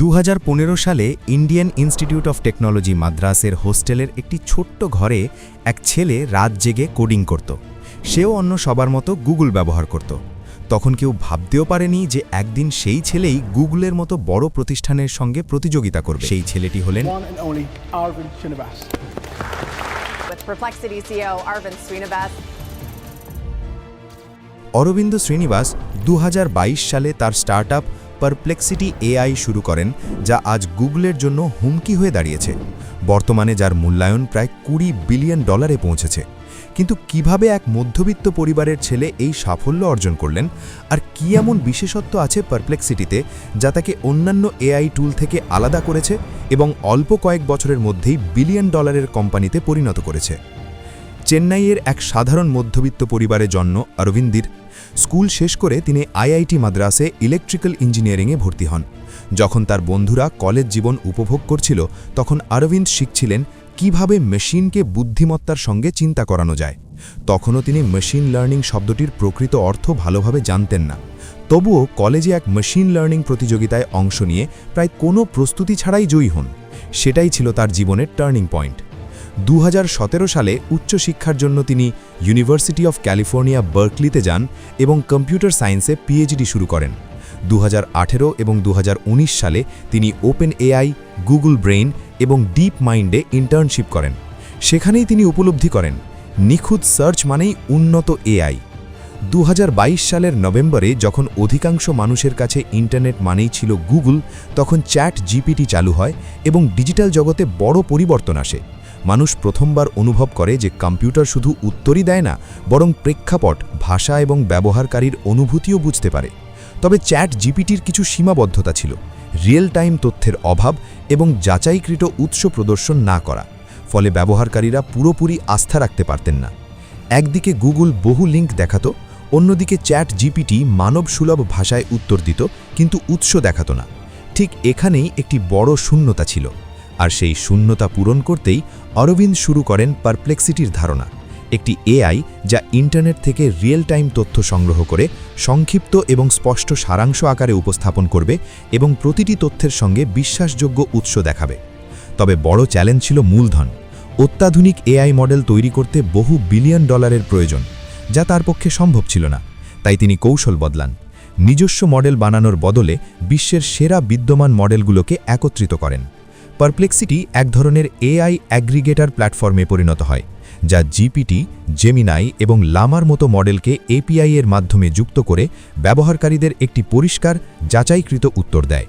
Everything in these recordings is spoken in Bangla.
2015 সালে ইন্ডিয়ান ইনস্টিটিউট অফ টেকনোলজি মাদ্রাসের হোস্টেলের একটি ছোট্ট ঘরে এক ছেলে রাত জেগে কোডিং করত। সেও অন্য সবার মতো গুগল ব্যবহার করত। তখন কেউ ভাবতেও পারেনি যে একদিন সেই ছেলেই গুগলের মতো বড় প্রতিষ্ঠানের সঙ্গে প্রতিযোগিতা করবে। সেই ছেলেটি হলেন অরবিন্দ শ্রীনিবাস। 2022 সালে তার স্টার্টআপ পারপ্লেক্সিটি এআই শুরু করেন, যা আজ গুগলের জন্য হুমকি হয়ে দাঁড়িয়েছে। বর্তমানে যার মূল্যায়ন প্রায় $20 বিলিয়ন পৌঁছেছে। কিন্তু কিভাবে এক মধ্যবিত্ত পরিবারের ছেলে এই সাফল্য অর্জন করলেন, আর কী এমন বিশেষত্ব আছে পারপ্লেক্সিটিতে যা তাকে অন্যান্য এআই টুল থেকে আলাদা করেছে এবং অল্প কয়েক বছরের মধ্যেই $1 বিলিয়ন কোম্পানিতে পরিণত করেছে? চেন্নাইয়ের এক সাধারণ মধ্যবিত্ত পরিবারে জন্ম অরবিন্দির। স্কুল শেষ করে তিনি আইআইটি মাদ্রাসে ইলেকট্রিক্যাল ইঞ্জিনিয়ারিংয়ে ভর্তি হন। যখন তার বন্ধুরা কলেজ জীবন উপভোগ করছিল, তখন অরবিন্দ শিখছিলেন কিভাবে মেশিনকে বুদ্ধিমত্তার সঙ্গে চিন্তা করানো যায়। তখনও তিনি মেশিন লার্নিং শব্দটির প্রকৃত অর্থ ভালোভাবে জানতেন না। তবুও কলেজে এক মেশিন লার্নিং প্রতিযোগিতায় অংশ নিয়ে প্রায় কোনো প্রস্তুতি ছাড়াই জয়ী হন। সেটাই ছিল তার জীবনের টার্নিং পয়েন্ট। 2017 সালে উচ্চশিক্ষার জন্য তিনি ইউনিভার্সিটি অফ ক্যালিফোর্নিয়া বার্কলিতে যান এবং কম্পিউটার সায়েন্সে পিএইচডি শুরু করেন। 2018 এবং 2019 সালে তিনি ওপেন এআই, গুগল ব্রেইন এবং ডিপ মাইন্ডে ইন্টার্নশিপ করেন। সেখানেই তিনি উপলব্ধি করেন নিখুঁত সার্চ মানেই উন্নত এআই। 2022 সালের নভেম্বরে যখন অধিকাংশ মানুষের কাছে ইন্টারনেট মানেই ছিল গুগল, তখন চ্যাট জিপিটি চালু হয় এবং ডিজিটাল জগতে বড় পরিবর্তন আসে। মানুষ প্রথমবার অনুভব করে যে কম্পিউটার শুধু উত্তরই দেয় না, বরং প্রেক্ষাপট, ভাষা এবং ব্যবহারকারীর অনুভূতিও বুঝতে পারে। তবে চ্যাট জিপিটির কিছু সীমাবদ্ধতা ছিল: রিয়েল টাইম তথ্যের অভাব এবং যাচাইকৃত উৎস প্রদর্শন না করা। ফলে ব্যবহারকারীরা পুরোপুরি আস্থা রাখতে পারতেন না। একদিকে গুগল বহু লিঙ্ক দেখাত, অন্যদিকে চ্যাট জিপিটি মানবসুলভ ভাষায় উত্তর দিত, কিন্তু উৎস দেখাত না। ঠিক এখানেই একটি বড় শূন্যতা ছিল। আর সেই শূন্যতা পূরণ করতেই অরবিন্দ শুরু করেন পারপ্লেক্সিটির ধারণা, একটি এআই যা ইন্টারনেট থেকে রিয়েল টাইম তথ্য সংগ্রহ করে সংক্ষিপ্ত এবং স্পষ্ট সারাংশ আকারে উপস্থাপন করবে এবং প্রতিটি তথ্যের সঙ্গে বিশ্বাসযোগ্য উৎস দেখাবে। তবে বড় চ্যালেঞ্জ ছিল মূলধন। অত্যাধুনিক এআই মডেল তৈরি করতে বহু $1 বিলিয়ন প্রয়োজন, যা তার পক্ষে সম্ভব ছিল না। তাই তিনি কৌশল বদলান। নিজস্ব মডেল বানানোর বদলে বিশ্বের সেরা বিদ্যমান মডেলগুলোকে একত্রিত করেন। পারপ্লেক্সিটি এক ধরনের এআই অ্যাগ্রিগেটর প্ল্যাটফর্মে পরিণত হয়, যা জিপিটি, জেমিনাই এবং লামার মতো মডেলকে এপিআই এর মাধ্যমে যুক্ত করে ব্যবহারকারীদের একটি পরিষ্কার, যাচাইকৃত উত্তর দেয়।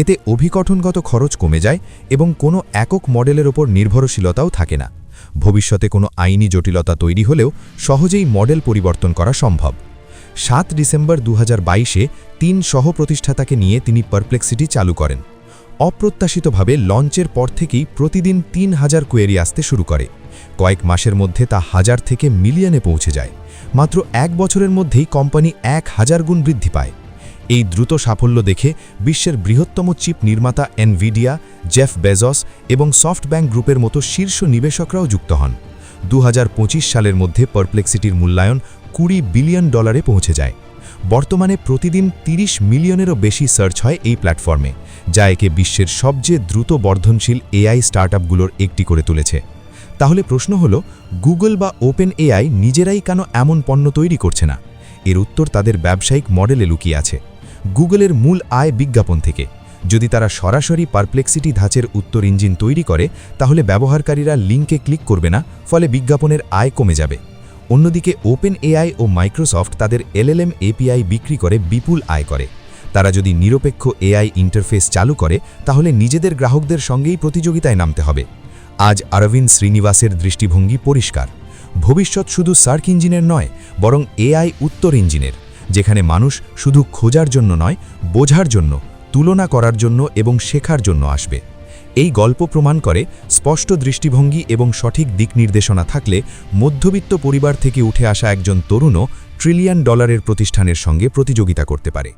এতে অভিকঠনগত খরচ কমে যায় এবং কোনো একক মডেলের ওপর নির্ভরশীলতাও থাকে না। ভবিষ্যতে কোনো আইনি জটিলতা তৈরি হলেও সহজেই মডেল পরিবর্তন করা সম্ভব। 7 ডিসেম্বর 2022-এ 3 সহ-প্রতিষ্ঠাতাকে নিয়ে তিনি পারপ্লেক্সিটি চালু করেন। অপ্রত্যাশিতভাবে লঞ্চের পর থেকেই প্রতিদিন 3000 কোয়েরি আসতে শুরু করে। কয়েক মাসের মধ্যে তা 1000 থেকে মিলিয়নে পৌঁছে যায়। মাত্র 1 বছরের মধ্যেই কোম্পানি 1000 গুণ বৃদ্ধি পায়। এই দ্রুত সাফল্য দেখে বিশ্বের বৃহত্তম চিপ নির্মাতা এনভিডিয়া, জেফ বেজস এবং সফটব্যাংক গ্রুপের মতো শীর্ষ নিবেশকরাও যুক্ত হন। 2025 সালের মধ্যে পারপ্লেক্সিটির মূল্যায়ন $20 বিলিয়ন পৌঁছে যায়। বর্তমানে প্রতিদিন 30 মিলিয়নেরও বেশি সার্চ হয় এই প্ল্যাটফর্মে, যা একে বিশ্বের সবচেয়ে দ্রুত বর্ধনশীল এআই স্টার্টআপগুলোর একটি করে তুলেছে। তাহলে প্রশ্ন হলো, গুগল বা ওপেন এআই নিজেরাই কেন এমন পণ্য তৈরি করছে না? এর উত্তর তাদের ব্যবসায়িক মডেলে লুকিয়ে আছে। গুগলের মূল আয় বিজ্ঞাপন থেকে। যদি তারা সরাসরি পারপ্লেক্সিটি ধাঁচের উত্তর ইঞ্জিন তৈরি করে, তাহলে ব্যবহারকারীরা লিঙ্কে ক্লিক করবে না, ফলে বিজ্ঞাপনের আয় কমে যাবে। অন্যদিকে ওপেন এআই ও মাইক্রোসফট তাদের এলএলএম এপিআই বিক্রি করে বিপুল আয় করে। তারা যদি নিরপেক্ষ এআই ইন্টারফেস চালু করে, তাহলে নিজেদের গ্রাহকদের সঙ্গেই প্রতিযোগিতায় নামতে হবে। আজ অরবিন্দ শ্রীনিবাসের দৃষ্টিভঙ্গি পরিষ্কার। ভবিষ্যৎ শুধু সার্চ ইঞ্জিনের নয়, বরং এআই উত্তর ইঞ্জিনের, যেখানে মানুষ শুধু খোঁজার জন্য নয়, বোঝার জন্য, তুলনা করার জন্য এবং শেখার জন্য আসবে। এই গল্প প্রমাণ করে স্পষ্ট দৃষ্টিভঙ্গি এবং সঠিক দিক নির্দেশনা থাকলে মধ্যবিত্ত পরিবার থেকে উঠে আসা একজন তরুণও $1 ট্রিলিয়ন প্রতিষ্ঠানের সঙ্গে প্রতিযোগিতা করতে পারে।